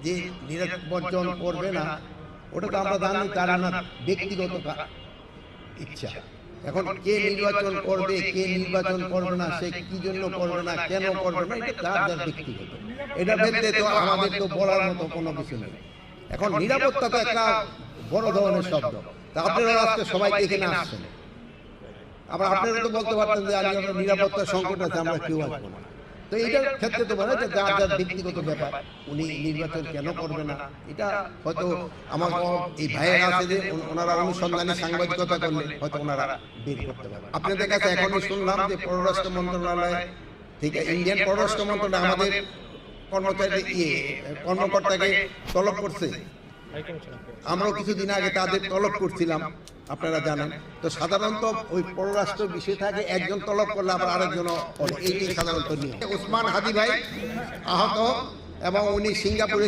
যে নির্বাচন করবে না ওটা তো আমরা জানি তার না ব্যক্তিগত ইচ্ছা। এখন কে নির্বাচন করবে কে নির্বাচন করবে না, সে কি জন্য করবে না, কেন করবে না, এটা তার যার ব্যক্তিগত। এটা ভেবে তো আমাদের তো বলার মতো কোনো কিছু নেই। এখন নিরাপত্তা তো একটা বড় ধরনের শব্দ। তা আপনারা আজকে সবাইকে এখানে আসছেন, আবার আপনারা তো বলতে পারতেন যে আমি নিরাপত্তার সংকট আছে, আমরা কেউ আসবো না। তো এইটার ক্ষেত্রে তো বলে যে যার যার ব্যক্তিগত ব্যাপার, উনি নির্বাচন কেন করবে না, এটা হয়তো আমার এই ভাইয়েরা আছে যে ওনারা অনুসন্ধানী সাংবাদিকতা করলে হয়তো ওনারা বের করতে পারবে। আপনাদের কাছে এখনই শুনলাম যে পররাষ্ট্র মন্ত্রণালয় থেকে ইন্ডিয়ান পররাষ্ট্র মন্ত্রণালয় আমাদের কর্মকর্তাকে তলব করছে। আমরাও কিছুদিন আগে তাদের তলব করছিলাম, আপনারা জানেন। তো সাধারণত ওই পররাষ্ট্র বিষয় থাকে, একজন তলব করলে আবার আরেকজন, এইটাই সাধারণত নিয়ম। ওসমান হাদি ভাই আহত এবং উনি সিঙ্গাপুরে